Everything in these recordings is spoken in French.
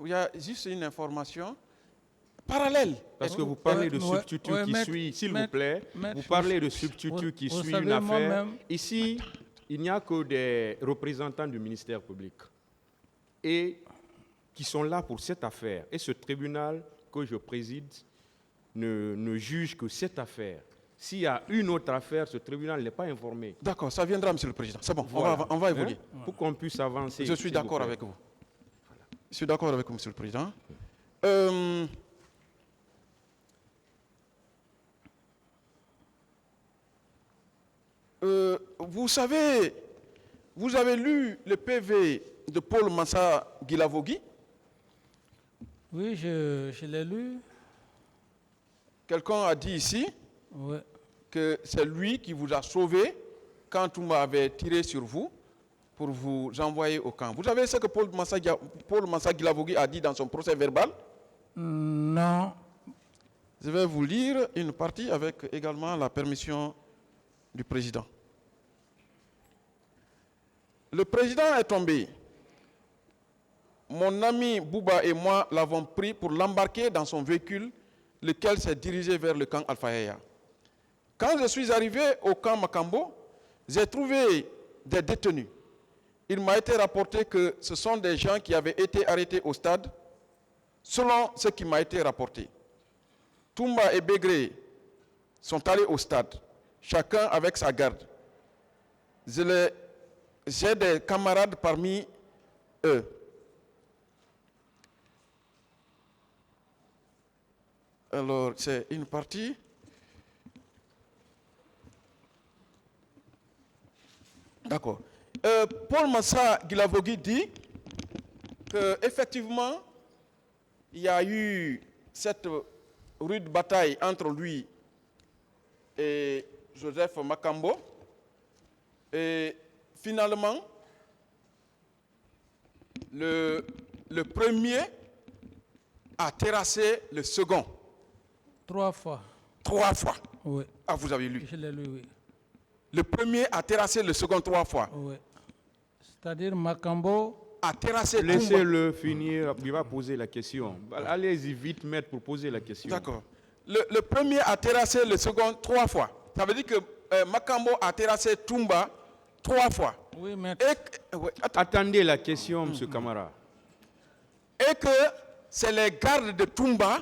il y a juste une information parallèle. Parce que vous parlez de substitut qui suit, s'il vous plaît, vous parlez de substitut qui suit une affaire. Ici, il n'y a que des représentants du ministère public et qui sont là pour cette affaire. Et ce tribunal que je préside ne juge que cette affaire. S'il y a une autre affaire, ce tribunal n'est pas informé. D'accord, ça viendra, Monsieur le Président. C'est bon, Voilà. on va évoluer. Pour qu'on puisse avancer. Je suis d'accord avec vous. Je suis d'accord avec vous, Monsieur le Président. Vous savez, vous avez lu le PV de Paul Massa Guilavogui? Oui, je l'ai lu. Quelqu'un a dit ici que c'est lui qui vous a sauvé quand Toumba avait tiré sur vous pour vous envoyer au camp. Vous savez ce que Paul Massa Guilavogui a dit dans son procès verbal? Non. Je vais vous lire une partie avec également la permission du président. Le président est tombé. Mon ami Bouba et moi l'avons pris pour l'embarquer dans son véhicule, lequel s'est dirigé vers le camp Alpha Yaya. Quand je suis arrivé au camp Makambo, j'ai trouvé des détenus. Il m'a été rapporté que ce sont des gens qui avaient été arrêtés au stade, selon ce qui m'a été rapporté. Toumba et Begré sont allés au stade, chacun avec sa garde. J'ai des camarades parmi eux. Alors, c'est une partie. D'accord. Paul Massa Guilavogui dit qu'effectivement, il y a eu cette rude bataille entre lui et Joseph Makambo. Et finalement, le premier a terrassé le second. 3 fois. 3 fois. Oui. Ah, vous avez lu. Je l'ai lu, oui. Le premier a terrassé le second 3 fois. Oui. C'est-à-dire Makambo a terrassé Toumba. Laissez-le finir, il va poser la question. Allez-y vite, maître, pour poser la question. D'accord. Le premier a terrassé le second 3 fois. Ça veut dire que Makambo a terrassé Toumba 3 fois. Oui, maître. Attendez la question, M. Camara. Et que c'est les gardes de Toumba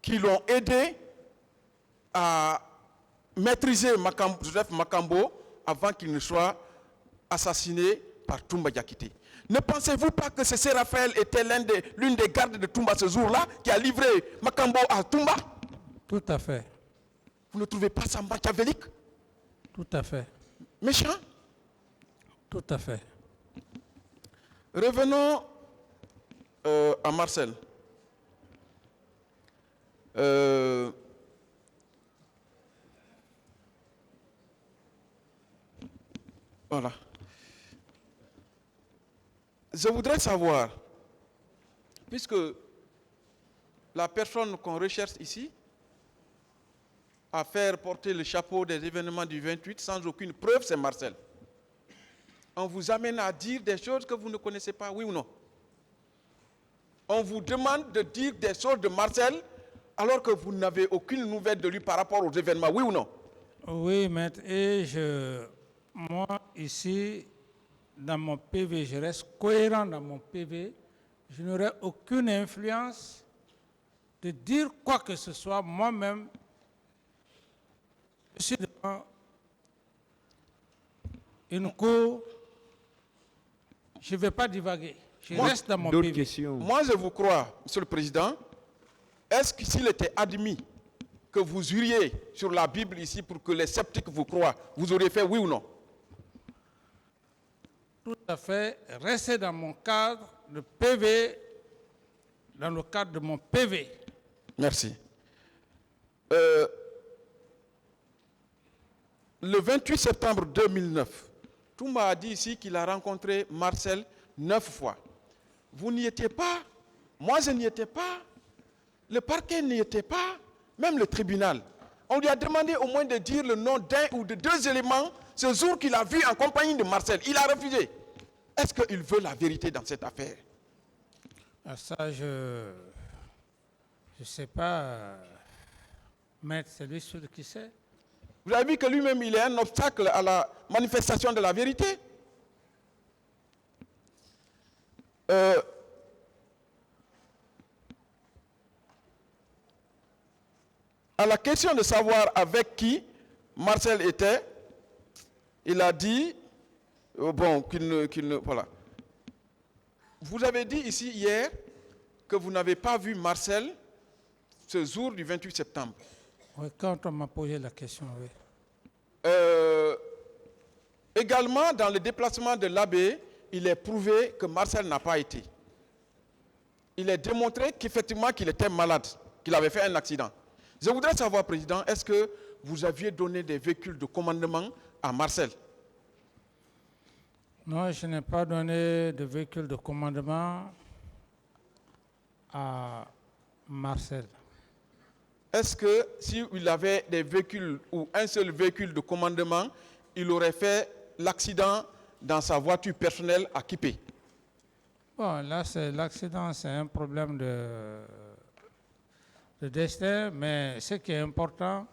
qui l'ont aidé à maîtriser Joseph Makambo avant qu'il ne soit assassiné par Toumba Diakité. Ne pensez-vous pas que ce Raphaël était l'une des gardes de Toumba ce jour-là qui a livré Makambo à Toumba? Tout à fait. Vous ne trouvez pas ça machiavélique? Tout à fait. Méchant? Tout à fait. Revenons à Marcel. Voilà. Je voudrais savoir, puisque la personne qu'on recherche ici à faire porter le chapeau des événements du 28 sans aucune preuve, c'est Marcel. On vous amène à dire des choses que vous ne connaissez pas, oui ou non? On vous demande de dire des choses de Marcel alors que vous n'avez aucune nouvelle de lui par rapport aux événements, oui ou non? Oui, maître. Et moi, ici, dans mon PV, je reste cohérent dans mon PV. Je n'aurai aucune influence de dire quoi que ce soit moi-même. Je suis devant une cour. Je ne vais pas divaguer. Je reste dans mon PV. Questions. Moi, je vous crois, Monsieur le Président. Est-ce que s'il était admis que vous iriez sur la Bible ici pour que les sceptiques vous croient, vous auriez fait oui ou non? Tout à fait. Restez dans mon cadre de PV, dans le cadre de mon PV. Merci. Le 28 septembre 2009, Toumba a dit ici qu'il a rencontré Marcel 9 fois. Vous n'y étiez pas, moi je n'y étais pas, le parquet n'y était pas, même le tribunal. On lui a demandé au moins de dire le nom d'un ou de 2 éléments ce jour qu'il a vu en compagnie de Marcel. Il a refusé. Est-ce qu'il veut la vérité dans cette affaire? Ça, je ne sais pas. Maître, c'est lui seul qui sait. Vous avez vu que lui-même, il est un obstacle à la manifestation de la vérité. À la question de savoir avec qui Marcel était, il a dit, voilà. Vous avez dit ici hier que vous n'avez pas vu Marcel ce jour du 28 septembre. Oui, quand on m'a posé la question, oui. Également, dans le déplacement de l'abbé, il est prouvé que Marcel n'a pas été. Il est démontré qu'effectivement qu'il était malade, qu'il avait fait un accident. Je voudrais savoir, Président, est-ce que vous aviez donné des véhicules de commandement à Marcel? Non, je n'ai pas donné de véhicule de commandement à Marcel. Est-ce que s'il avait des véhicules ou un seul véhicule de commandement, il aurait fait l'accident dans sa voiture personnelle à Kipé? Bon, là, l'accident, c'est un problème de destin, mais ce qui est important,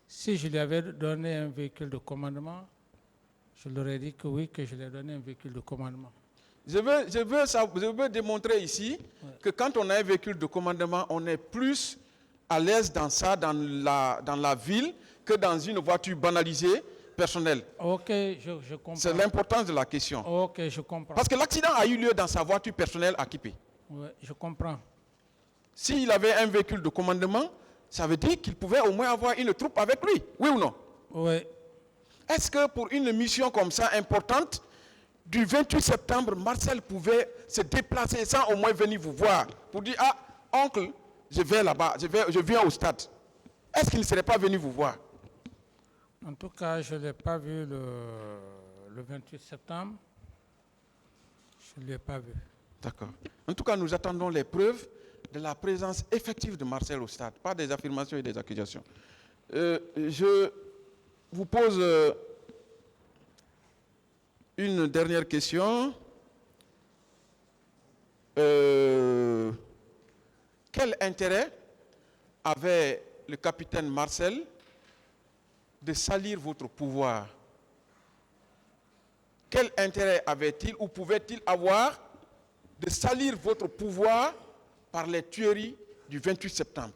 si je lui avais donné un véhicule de commandement, je leur ai dit que oui, que je lui ai donné un véhicule de commandement. Je veux démontrer ici que quand on a un véhicule de commandement, on est plus à l'aise dans ça, dans la ville, que dans une voiture banalisée personnelle. Ok, je comprends. C'est l'importance de la question. Ok, je comprends. Parce que l'accident a eu lieu dans sa voiture personnelle à Kipé. Oui, je comprends. S'il avait un véhicule de commandement, ça veut dire qu'il pouvait au moins avoir une troupe avec lui, oui ou non? Oui. Est-ce que pour une mission comme ça importante, du 28 septembre, Marcel pouvait se déplacer sans au moins venir vous voir pour dire, ah, oncle, je vais là-bas, je viens au stade. Est-ce qu'il ne serait pas venu vous voir? En tout cas, je ne l'ai pas vu le 28 septembre. Je ne l'ai pas vu. D'accord. En tout cas, nous attendons les preuves de la présence effective de Marcel au stade, pas des affirmations et des accusations. Je vous pose une dernière question. Quel intérêt avait le capitaine Marcel de salir votre pouvoir? Quel intérêt avait-il ou pouvait-il avoir de salir votre pouvoir par les tueries du 28 septembre?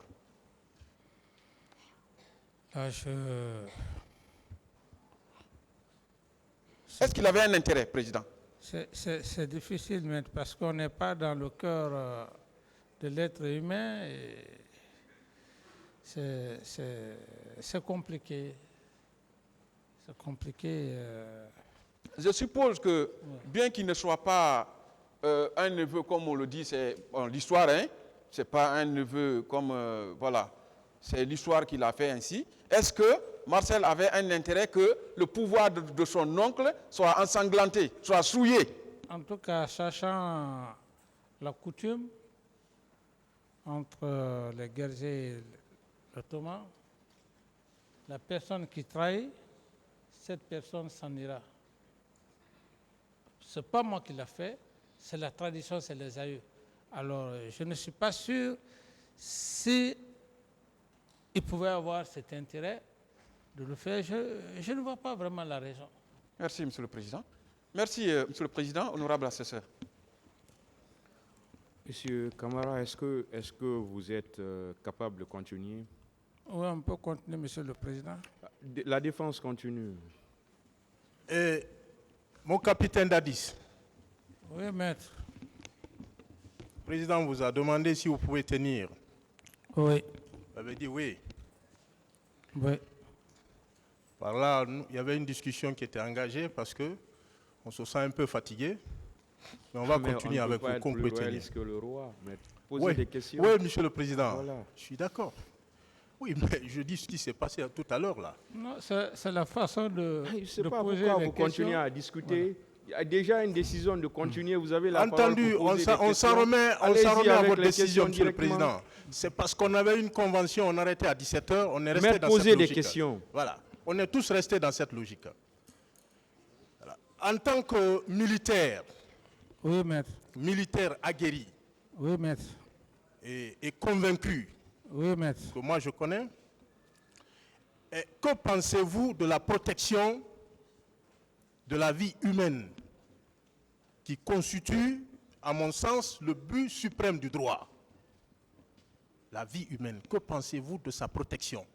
Est-ce qu'il avait un intérêt, Président? C'est difficile, mais parce qu'on n'est pas dans le cœur de l'être humain. C'est compliqué. C'est compliqué. Je suppose que, bien qu'il ne soit pas un neveu, comme on le dit, c'est l'histoire, hein? C'est pas un neveu comme, voilà, c'est l'histoire qu'il a fait ainsi. Est-ce que Marcel avait un intérêt que le pouvoir de son oncle soit ensanglanté, soit souillé? En tout cas, sachant la coutume entre les guerriers et l'Ottoman, la personne qui trahit, cette personne s'en ira. Ce n'est pas moi qui l'ai fait, c'est la tradition, c'est les aïeux. Alors, je ne suis pas sûr si il pouvait avoir cet intérêt de le faire. Je ne vois pas vraiment la raison. Merci, Monsieur le Président. Merci, Monsieur le Président, honorable assesseur. Monsieur Camara, est-ce que vous êtes capable de continuer? Oui, on peut continuer, Monsieur le Président. La défense continue. Mon capitaine Dadis. Oui, maître. Le président vous a demandé si vous pouvez tenir. Oui. Vous avez dit oui. Oui. Par là, il y avait une discussion qui était engagée parce qu'on se sent un peu fatigué. Mais on va continuer avec vous qu'on peut tenir. Que le roi, poser des questions. Oui, Monsieur le Président. Voilà. Je suis d'accord. Oui, mais je dis ce qui s'est passé tout à l'heure là. Non, c'est la façon de Je ne sais de pas poser pourquoi les vous questions. continuez à discuter. Voilà. Il y a déjà une décision de continuer. Vous avez la entendu, parole pour on s'en remet à votre décision, Monsieur le Président. C'est parce qu'on avait une convention, on arrêtait à 17h, on est resté dans cette logique. Poser des questions. Voilà, on est tous restés dans cette logique. Voilà. En tant que militaire, oui, maître. militaire aguerri, Oui, maître. Et convaincu, oui, maître, que moi je connais, et que pensez-vous de la protection de la vie humaine qui constitue, à mon sens, le but suprême du droit? La vie humaine, que pensez-vous de sa protection?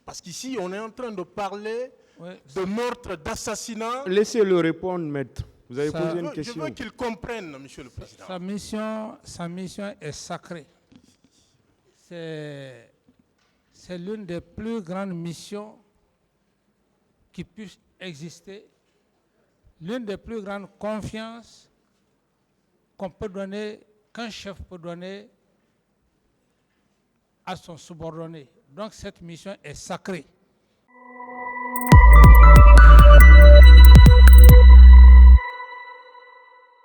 Parce qu'ici, on est en train de parler de meurtre, d'assassinat. Laissez-le répondre, maître. Vous avez posé une question. Je veux qu'il comprenne, monsieur le président. Sa mission est sacrée. C'est l'une des plus grandes missions qui puissent exister, l'une des plus grandes confiances qu'on peut donner, qu'un chef peut donner à son subordonné. Donc cette mission est sacrée.